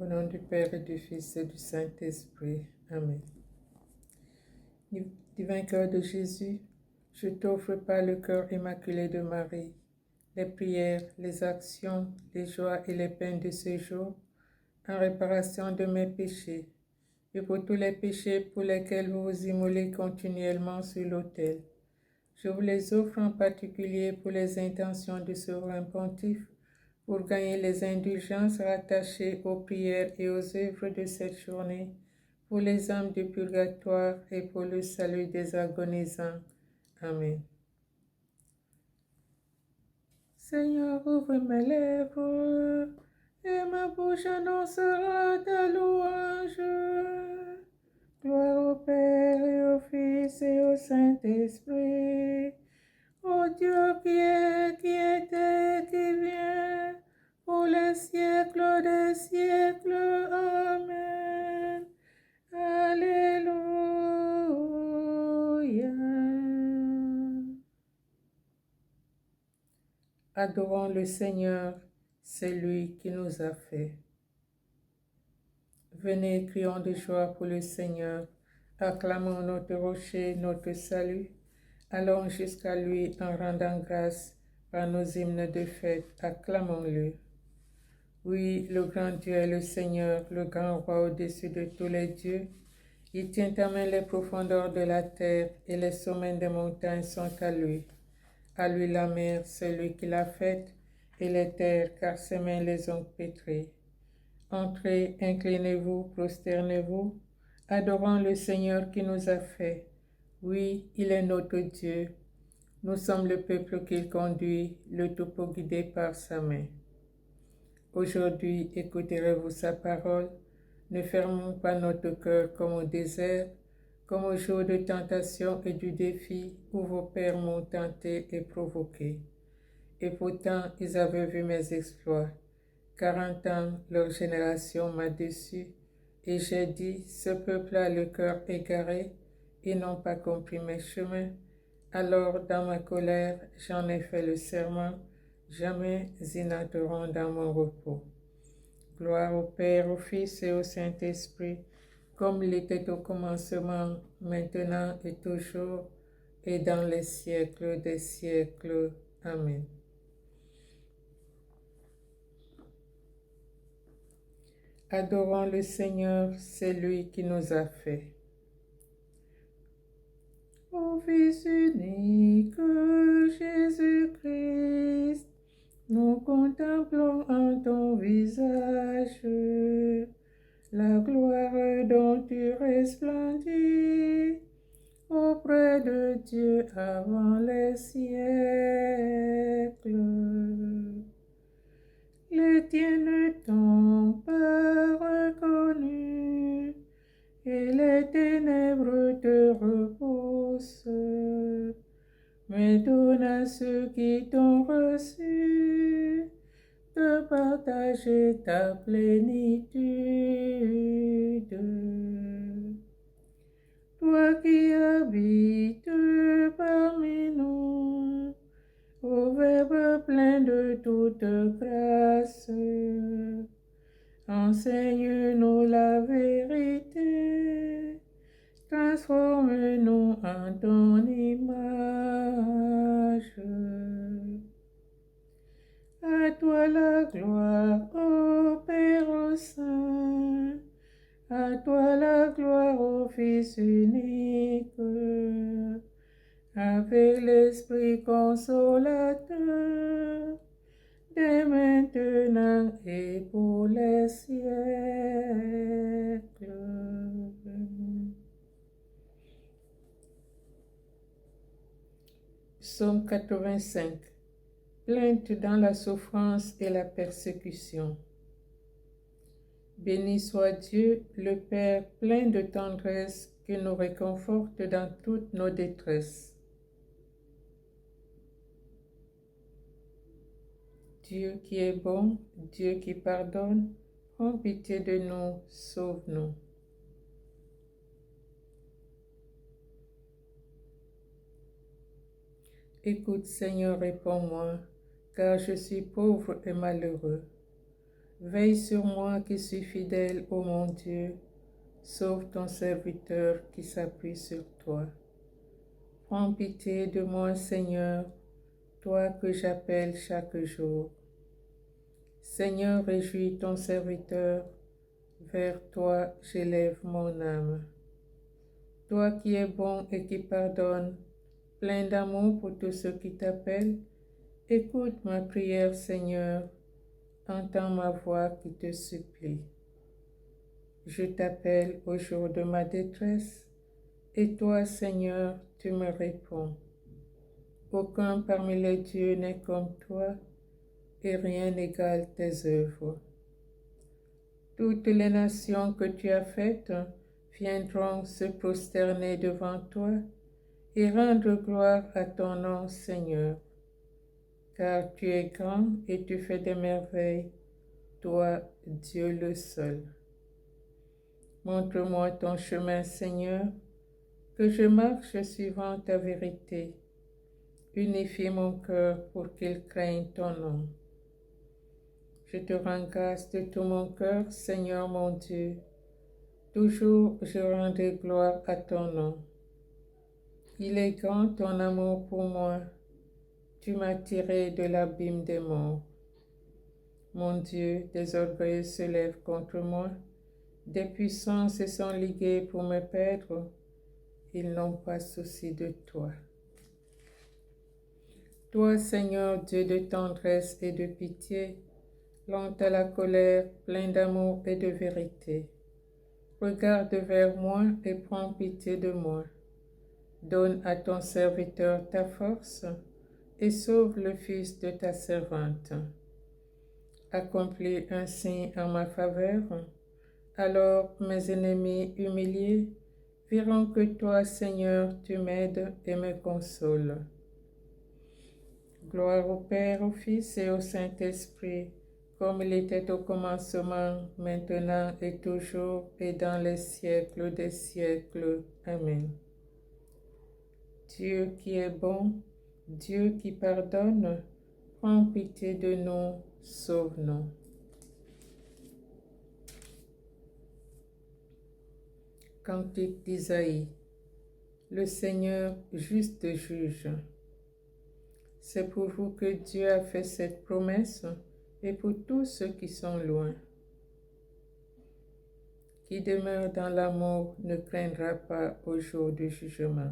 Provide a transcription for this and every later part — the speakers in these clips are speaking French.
Au nom du Père et du Fils et du Saint-Esprit. Amen. Divin cœur de Jésus, je t'offre par le cœur immaculé de Marie les prières, les actions, les joies et les peines de ce jour, en réparation de mes péchés, et pour tous les péchés pour lesquels vous vous immolez continuellement sur l'autel. Je vous les offre en particulier pour les intentions du souverain pontife, pour gagner les indulgences rattachées aux prières et aux œuvres de cette journée, pour les âmes du purgatoire et pour le salut des agonisants. Amen. Seigneur, ouvre mes lèvres, et ma bouche annoncera ta louange. Gloire au Père et au Fils et au Saint-Esprit, ô Dieu qui est, qui était, qui vient, pour les siècles des siècles. Amen. Alléluia. Adorons le Seigneur, c'est lui qui nous a fait. Venez, crions de joie pour le Seigneur, acclamons notre rocher, notre salut. Allons jusqu'à lui en rendant grâce par nos hymnes de fête, acclamons-le. Oui, le grand Dieu est le Seigneur, le grand roi au-dessus de tous les dieux. Il tient à main les profondeurs de la terre et les sommets des montagnes sont à lui. À lui la mer, c'est lui qui l'a faite, et les terres, car ses mains les ont pétrées. Entrez, inclinez-vous, prosternez-vous, adorons le Seigneur qui nous a fait. Oui, il est notre Dieu. Nous sommes le peuple qu'il conduit, le troupeau guidé par sa main. Aujourd'hui, écouterez-vous sa parole. Ne fermons pas notre cœur comme au désert, comme au jour de tentation et du défi où vos pères m'ont tenté et provoqué. Et pourtant, ils avaient vu mes exploits. 40 ans, leur génération m'a déçu, et j'ai dit, ce peuple a le cœur égaré, ils n'ont pas compris mes chemins. Alors, dans ma colère, j'en ai fait le serment, jamais ils n'entreront dans mon repos. Gloire au Père, au Fils et au Saint-Esprit, comme il était au commencement, maintenant et toujours, et dans les siècles des siècles. Amen. Adorons le Seigneur, c'est lui qui nous a fait. Ô Fils unique, Jésus-Christ, nous contemplons en ton visage la gloire dont tu resplendis auprès de Dieu avant les siècles. Les tiens t'ont pas reconnu, et les ténèbres te repoussent, mais donne à ceux qui t'ont reçu de partager ta plénitude. Toi qui habites parmi nous, ô Verbe plein de toute grâce, enseigne-nous la vérité, transforme-nous en ton image. À toi la gloire, ô Père Saint, à toi la gloire, ô Fils unique, avec l'Esprit consolateur, dès maintenant et pour les siècles. Psaume 85. Plainte dans la souffrance et la persécution. Béni soit Dieu, le Père plein de tendresse, qui nous réconforte dans toutes nos détresses. Dieu qui est bon, Dieu qui pardonne, prends pitié de nous, sauve-nous. Écoute, Seigneur, réponds-moi, car je suis pauvre et malheureux. Veille sur moi qui suis fidèle, ô mon Dieu. Sauve ton serviteur qui s'appuie sur toi. Prends pitié de moi, Seigneur, toi que j'appelle chaque jour. Seigneur, réjouis ton serviteur, vers toi j'élève mon âme. Toi qui es bon et qui pardonnes, plein d'amour pour tous ceux qui t'appellent, écoute ma prière, Seigneur, entends ma voix qui te supplie. Je t'appelle au jour de ma détresse, et toi, Seigneur, tu me réponds. Aucun parmi les dieux n'est comme toi, et rien n'égale tes œuvres. Toutes les nations que tu as faites viendront se prosterner devant toi et rendre gloire à ton nom, Seigneur. Car tu es grand et tu fais des merveilles, toi, Dieu le seul. Montre-moi ton chemin, Seigneur, que je marche suivant ta vérité. Unifie mon cœur pour qu'il craigne ton nom. Je te rends grâce de tout mon cœur, Seigneur mon Dieu. Toujours je rendrai gloire à ton nom. Il est grand ton amour pour moi. Tu m'as tiré de l'abîme des morts. Mon Dieu, des orgueilleux se lèvent contre moi. Des puissants se sont ligués pour me perdre. Ils n'ont pas souci de toi. Toi, Seigneur, Dieu de tendresse et de pitié, lent à la colère, plein d'amour et de vérité. Regarde vers moi et prends pitié de moi. Donne à ton serviteur ta force et sauve le fils de ta servante. Accomplis un signe en ma faveur, alors mes ennemis humiliés verront que toi, Seigneur, tu m'aides et me consoles. Gloire au Père, au Fils et au Saint-Esprit, comme il était au commencement, maintenant et toujours, et dans les siècles des siècles. Amen. Dieu qui est bon, Dieu qui pardonne, prends pitié de nous, sauve-nous. Cantique d'Isaïe. Le Seigneur juste juge. C'est pour vous que Dieu a fait cette promesse et pour tous ceux qui sont loin. Qui demeure dans l'amour ne craindra pas au jour du jugement.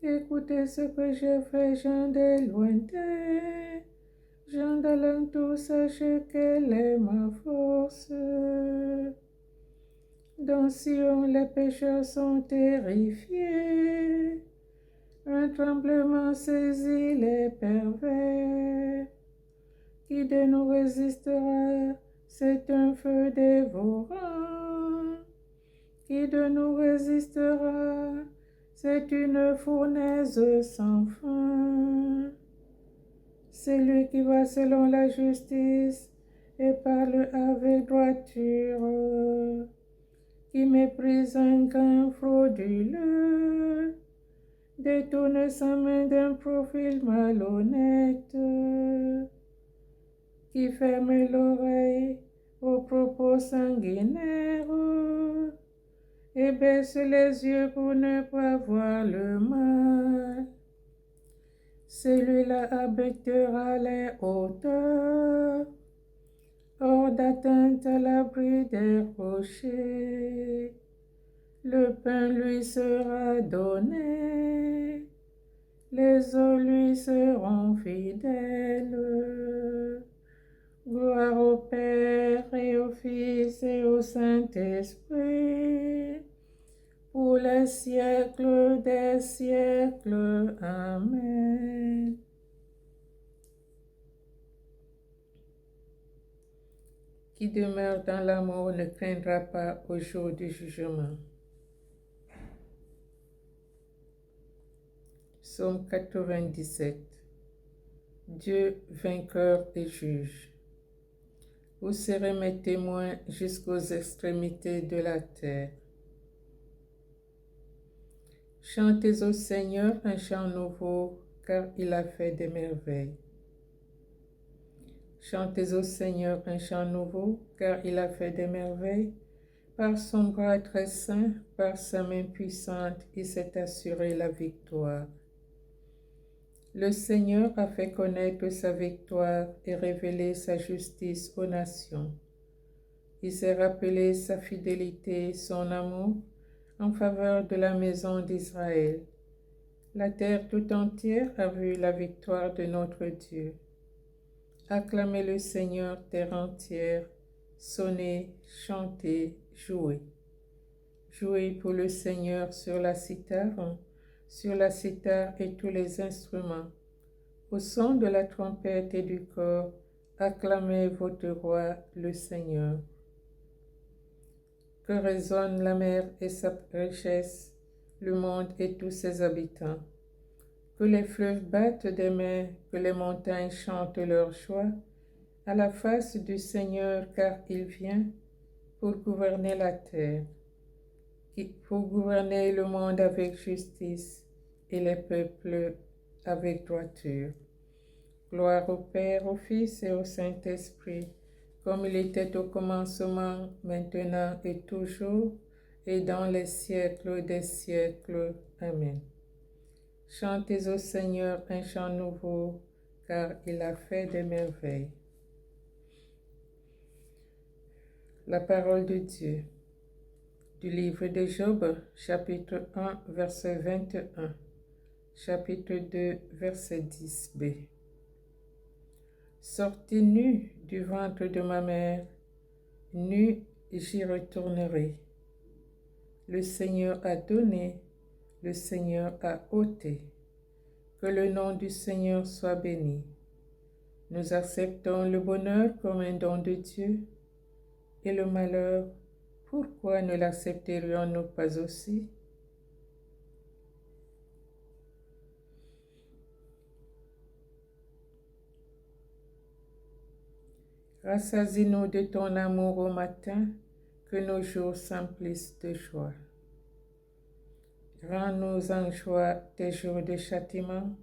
Écoutez ce que je fais, gens des lointains. Gens d'alentour, sachez quelle est ma force. Dans Sion, les pécheurs sont terrifiés. Un tremblement saisit les pervers. Qui de nous résistera? C'est un feu dévorant. Qui de nous résistera? C'est une fournaise sans fin. C'est lui qui va selon la justice et parle avec droiture, qui méprise un gain frauduleux, détourne sa main d'un profil malhonnête, qui ferme l'oreille aux propos sanguinaires et baisse les yeux pour ne pas voir le mal. Celui-là habitera les hauteurs, hors d'atteinte à l'abri des rochers. Le pain lui sera donné, les eaux lui seront fidèles. Gloire au Père et au Fils et au Saint-Esprit, pour les siècles des siècles. Amen. Qui demeure dans l'amour ne craindra pas au jour du jugement. Psaume 97. Dieu vainqueur et juge. Vous serez mes témoins jusqu'aux extrémités de la terre. Chantez au Seigneur un chant nouveau, car il a fait des merveilles. Chantez au Seigneur un chant nouveau, car il a fait des merveilles. Par son bras très saint, par sa main puissante, il s'est assuré la victoire. Le Seigneur a fait connaître sa victoire et révélé sa justice aux nations. Il s'est rappelé sa fidélité, son amour en faveur de la maison d'Israël. La terre tout entière a vu la victoire de notre Dieu. Acclamez le Seigneur, terre entière, sonnez, chantez, jouez. Jouez pour le Seigneur sur la cithare et tous les instruments. Au son de la trompette et du cor, acclamez votre roi, le Seigneur. Que résonne la mer et sa richesse, le monde et tous ses habitants. Que les fleuves battent des mains, que les montagnes chantent leur joie, à la face du Seigneur, car il vient pour gouverner la terre, pour gouverner le monde avec justice et les peuples avec droiture. Gloire au Père, au Fils et au Saint-Esprit, comme il était au commencement, maintenant et toujours, et dans les siècles des siècles. Amen. Chantez au Seigneur un chant nouveau, car il a fait des merveilles. La parole de Dieu. Du livre de Job, chapitre 1, verset 21, chapitre 2, verset 10b. Sorti nu du ventre de ma mère, nu j'y retournerai. Le Seigneur a donné, le Seigneur a ôté. Que le nom du Seigneur soit béni. Nous acceptons le bonheur comme un don de Dieu et le malheur, pourquoi ne l'accepterions-nous pas aussi? Rassasie-nous de ton amour au matin, que nos jours s'emplissent de joie. Rends-nous en joie tes jours de châtiment,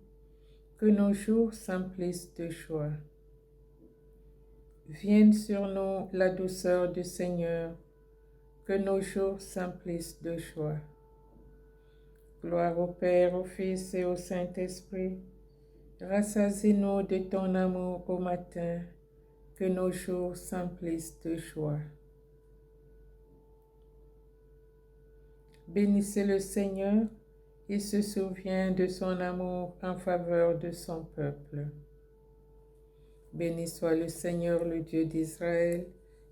que nos jours s'emplissent de joie. Vienne sur nous la douceur du Seigneur, que nos jours s'emplissent de joie. Gloire au Père, au Fils et au Saint-Esprit. Rassasie-nous de ton amour au matin, que nos jours s'emplissent de joie. Bénissez le Seigneur, il se souvient de son amour en faveur de son peuple. Béni soit le Seigneur, le Dieu d'Israël,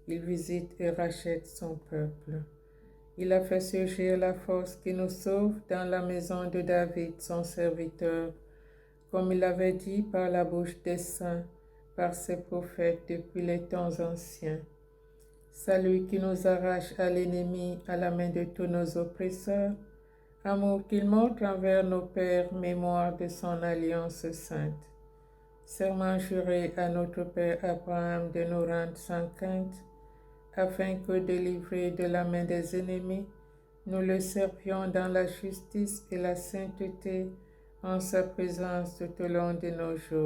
il visite et rachète son peuple. Il a fait surgir la force qui nous sauve dans la maison de David, son serviteur, comme il avait dit par la bouche des saints, par ses prophètes depuis les temps anciens. Salut qui nous arrache à l'ennemi, à la main de tous nos oppresseurs, amour qu'il montre envers nos pères, mémoire de son alliance sainte. Serment juré à notre Père Abraham de nous rendre sans crainte, afin que, délivrés de la main des ennemis, nous le servions dans la justice et la sainteté en sa présence tout au long de nos jours.